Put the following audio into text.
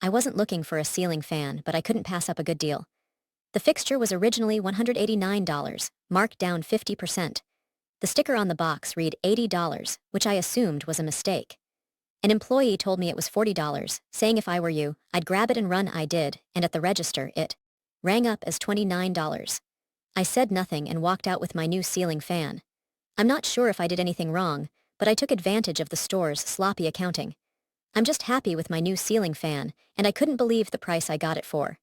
I wasn't looking for a ceiling fan, but I couldn't pass up a good deal. The fixture was originally $189, marked down 50%. The sticker on the box read $80, which I assumed was a mistake. An employee told me it was $40, saying if I were you, I'd grab it and run. I did, and at the register it rang up as $29. I said nothing and walked out with my new ceiling fan. I'm not sure if I did anything wrong, but I took advantage of the store's sloppy accounting. I'm just happy with my new ceiling fan, and I couldn't believe the price I got it for.